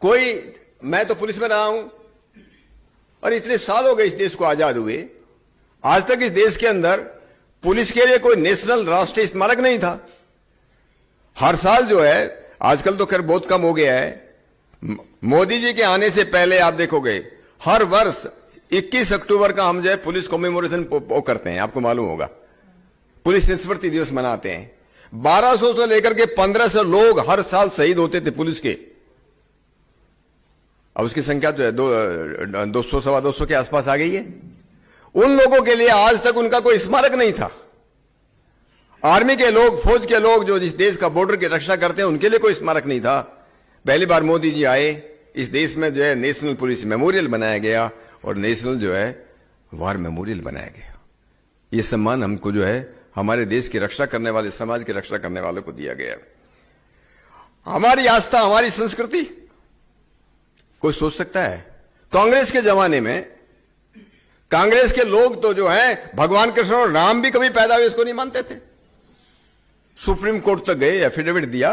मैं तो पुलिस में रहा हूं और इतने साल हो गए इस देश को आजाद हुए, आज तक इस देश के अंदर पुलिस के लिए कोई नेशनल राष्ट्रीय स्मारक नहीं था। हर साल जो है, आजकल तो खैर बहुत कम हो गया है, मोदी जी के आने से पहले आप देखोगे हर वर्ष 21 अक्टूबर का हम जो है पुलिस कमेमोरेशन करते हैं। आपको मालूम होगा, पुलिस स्मृति दिवस मनाते हैं। 1200 से लेकर के 1500 लोग हर साल शहीद होते थे पुलिस के। अब उसकी संख्या जो है 200 सवा 200 के आसपास आ गई है। उन लोगों के लिए आज तक उनका कोई स्मारक नहीं था। आर्मी के लोग, फौज के लोग जो इस देश का बॉर्डर की रक्षा करते हैं, उनके लिए कोई स्मारक नहीं था। पहली बार मोदी जी आए, इस देश में जो है नेशनल पुलिस मेमोरियल बनाया गया और नेशनल जो है वार मेमोरियल बनाया गया। यह सम्मान हमको जो है हमारे देश की रक्षा करने वाले, समाज की रक्षा करने वालों को दिया गया। हमारी आस्था, हमारी संस्कृति, कोई सोच सकता है कांग्रेस के जमाने में कांग्रेस के लोग तो जो है भगवान कृष्ण और राम भी कभी पैदा हुए इसको नहीं मानते थे। सुप्रीम कोर्ट तक गए, एफिडेविट दिया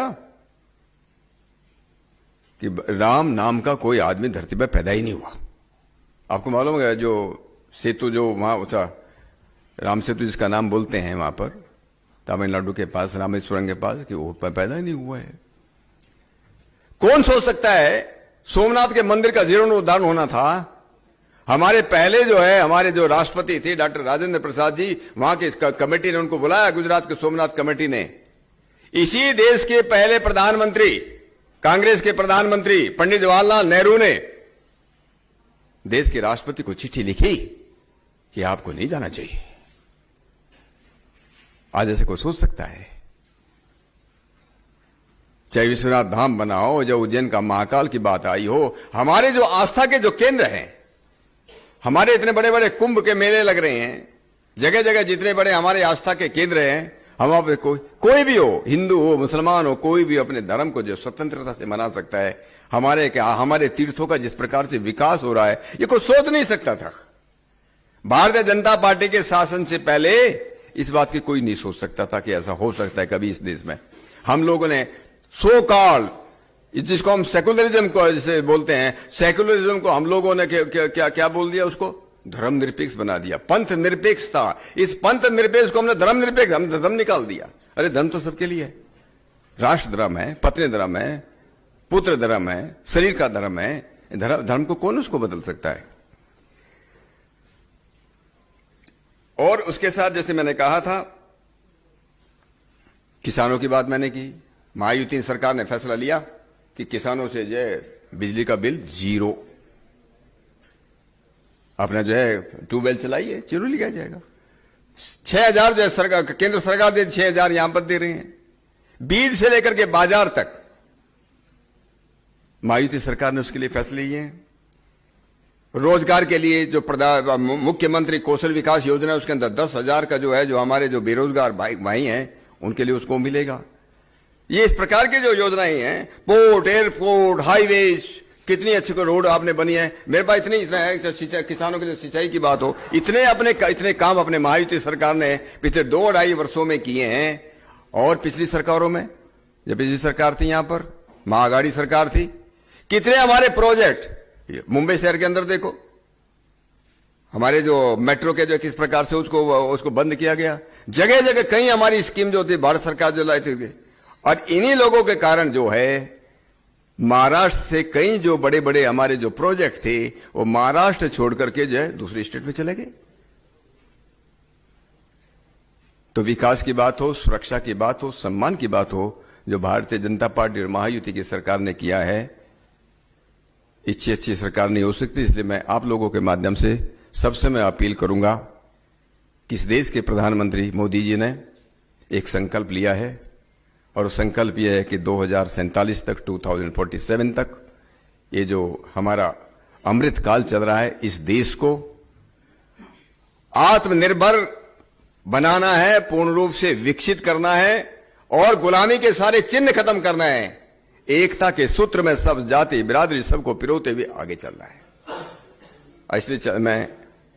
कि राम नाम का कोई आदमी धरती पर पैदा ही नहीं हुआ। आपको मालूम है जो सेतु जो वहां था, राम सेतु जिसका नाम बोलते हैं वहां पर तमिलनाडु के पास, रामेश्वरम के पास, कि वो पैदा ही नहीं हुआ है। कौन सोच सकता है सोमनाथ के मंदिर का जीर्णोद्धार होना था। हमारे पहले जो है हमारे जो राष्ट्रपति थे डॉक्टर राजेंद्र प्रसाद जी, वहां की कमेटी ने उनको बुलाया, गुजरात के सोमनाथ कमेटी ने। इसी देश के पहले प्रधानमंत्री, कांग्रेस के प्रधानमंत्री पंडित जवाहरलाल नेहरू ने देश के राष्ट्रपति को चिट्ठी लिखी कि आपको नहीं जाना चाहिए। आज ऐसे कोई सोच सकता है? चाहे विश्वनाथ धाम बना हो, जो उज्जैन का महाकाल की बात आई हो, हमारे जो आस्था के जो केंद्र हैं, हमारे इतने बड़े बड़े कुंभ के मेले लग रहे हैं, जगह जगह जितने बड़े हमारे आस्था के केंद्र हैं, हम आप कोई भी हो, हिंदू हो, मुसलमान हो, कोई भी अपने धर्म को जो स्वतंत्रता से मना सकता है। हमारे तीर्थों का जिस प्रकार से विकास हो रहा है, ये कोई सोच नहीं सकता था। भारतीय जनता पार्टी के शासन से पहले इस बात की कोई नहीं सोच सकता था कि ऐसा हो सकता है कभी इस देश में। हम लोगों ने सो कॉल्ड, जिसको हम सेकुलरिज्म को जैसे बोलते हैं, सेकुलरिज्म को हम लोगों ने क्या बोल दिया, उसको धर्म निरपेक्ष बना दिया। पंथ निरपेक्ष था, इस पंथ निरपेक्ष को हमने धर्म निरपेक्ष, हम धर्म निकाल दिया। अरे धर्म तो सबके लिए है, राष्ट्र धर्म है, पत्नी धर्म है, पुत्र धर्म है, शरीर का धर्म है। धर्म को कौन उसको बदल सकता है? और उसके साथ जैसे मैंने कहा था, किसानों की बात मैंने की। महायुति सरकार ने फैसला लिया कि किसानों से जो है बिजली का बिल जीरो, अपना जो है ट्यूबवेल चलाइए, जीरो लिया जाएगा। 6000 जो है सरकार, केंद्र सरकार दे 6000 यहां पर दे रहे हैं। बीज से लेकर के बाजार तक महायुति सरकार ने उसके लिए फैसले लिए हैं। रोजगार के लिए जो मुख्यमंत्री कौशल विकास योजना है, उसके अंदर 10,000 का जो है, जो हमारे जो बेरोजगार भाई हैं उनके लिए उसको मिलेगा। ये इस प्रकार की जो योजनाएं हैं, पोर्ट, एयरपोर्ट, हाईवेज, कितनी अच्छी को रोड आपने बनी है। मेरे पास इतना है, किसानों के लिए सिंचाई की बात हो, इतने काम अपने महायुति सरकार ने पिछले 2-2.5 वर्षों में किए हैं। और पिछली सरकारों में, जब पिछली सरकार थी यहां पर, महाअघाड़ी सरकार थी, कितने हमारे प्रोजेक्ट, मुंबई शहर के अंदर देखो, हमारे जो मेट्रो के जो किस प्रकार से उसको बंद किया गया। जगह जगह कई हमारी स्कीम जो थी भारत सरकार जो लाई थी, और इन्हीं लोगों के कारण जो है महाराष्ट्र से कई जो बड़े बड़े हमारे जो प्रोजेक्ट थे, वो महाराष्ट्र छोड़ करके जो है दूसरे स्टेट में चले गए। तो विकास की बात हो, सुरक्षा की बात हो, सम्मान की बात हो, जो भारतीय जनता पार्टी और महायुति की सरकार ने किया है, अच्छी सरकार नहीं हो सकती। इसलिए मैं आप लोगों के माध्यम से सबसे मैं अपील करूंगा कि इस देश के प्रधानमंत्री मोदी जी ने एक संकल्प लिया है, और संकल्प यह है कि 2047 तक, 2047 तक, ये जो हमारा अमृत काल चल रहा है, इस देश को आत्मनिर्भर बनाना है, पूर्ण रूप से विकसित करना है, और गुलामी के सारे चिन्ह खत्म करना है। एकता के सूत्र में सब जाति बिरादरी सबको पिरोते हुए आगे चलना है। इसलिए मैं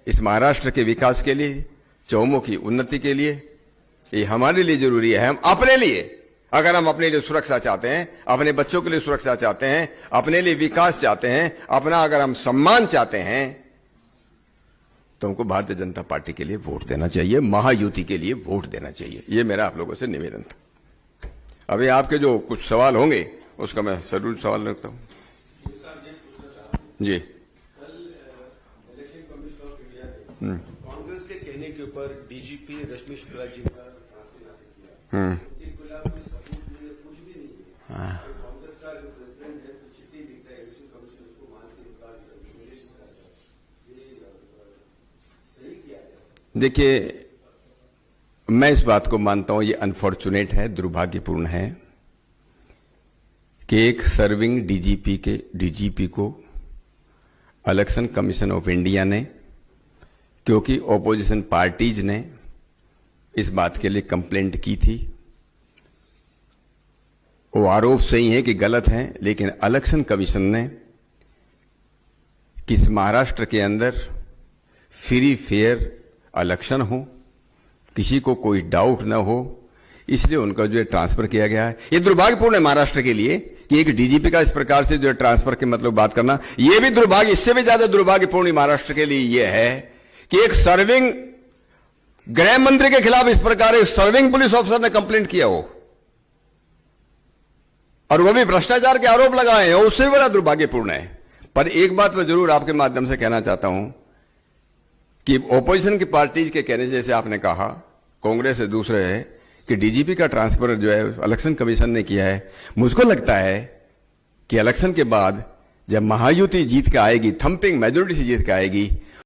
इस महाराष्ट्र के विकास के लिए, चौमों की उन्नति के लिए, ये हमारे लिए जरूरी है। हम अपने लिए, अगर हम अपने लिए सुरक्षा चाहते हैं, अपने बच्चों के लिए सुरक्षा चाहते हैं, अपने लिए विकास चाहते हैं, अपना अगर हम सम्मान चाहते हैं, तो हमको भारतीय जनता पार्टी के लिए वोट देना चाहिए, महायुति के लिए वोट देना चाहिए। ये मेरा आप लोगों से निवेदन था। अभी आपके जो कुछ सवाल होंगे उसका मैं जरूर सवाल रखता हूं। जी, कांग्रेस के कहने के ऊपर डीजीपी रश्मि शुक्ला जी का उनके खिलाफ कोई सबूत नहीं है, कुछ भी नहीं है। कांग्रेस का जो प्रेसिडेंट है तो चिट्ठी लिखता है इलेक्शन कमीशन उसको मान के रिकॉर्डिनेशन करता है, ये सही किया है। देखिए, मैं इस बात को मानता हूं, ये अनफॉर्चुनेट है, दुर्भाग्यपूर्ण है कि एक सर्विंग डीजीपी को इलेक्शन कमीशन ऑफ इंडिया ने, क्योंकि ऑपोजिशन पार्टीज ने इस बात के लिए कंप्लेंट की थी, वो आरोप सही है कि गलत है, लेकिन इलेक्शन कमीशन ने किस महाराष्ट्र के अंदर फ्री फेयर इलेक्शन हो, किसी को कोई डाउट न हो, इसलिए उनका जो है ट्रांसफर किया गया है। ये दुर्भाग्यपूर्ण है महाराष्ट्र के लिए कि एक डीजीपी का इस प्रकार से जो है ट्रांसफर के मतलब बात करना, यह भी दुर्भाग्य, इससे भी ज्यादा दुर्भाग्यपूर्ण महाराष्ट्र के लिए यह है कि एक सर्विंग गृह मंत्री के खिलाफ इस प्रकार एक सर्विंग पुलिस ऑफिसर ने कंप्लेंट किया हो और वह भी भ्रष्टाचार के आरोप लगाए हैं, उससे भी बड़ा दुर्भाग्यपूर्ण है। पर एक बात मैं जरूर आपके माध्यम से कहना चाहता हूं कि ऑपोजिशन की पार्टीज के कहने से, जैसे आपने कहा कांग्रेस से दूसरे है कि डीजीपी का ट्रांसफर जो है इलेक्शन कमीशन ने किया है, मुझको लगता है कि इलेक्शन के बाद जब महायुति जीत के आएगी, थंपिंग मेजोरिटी से जीत के आएगी,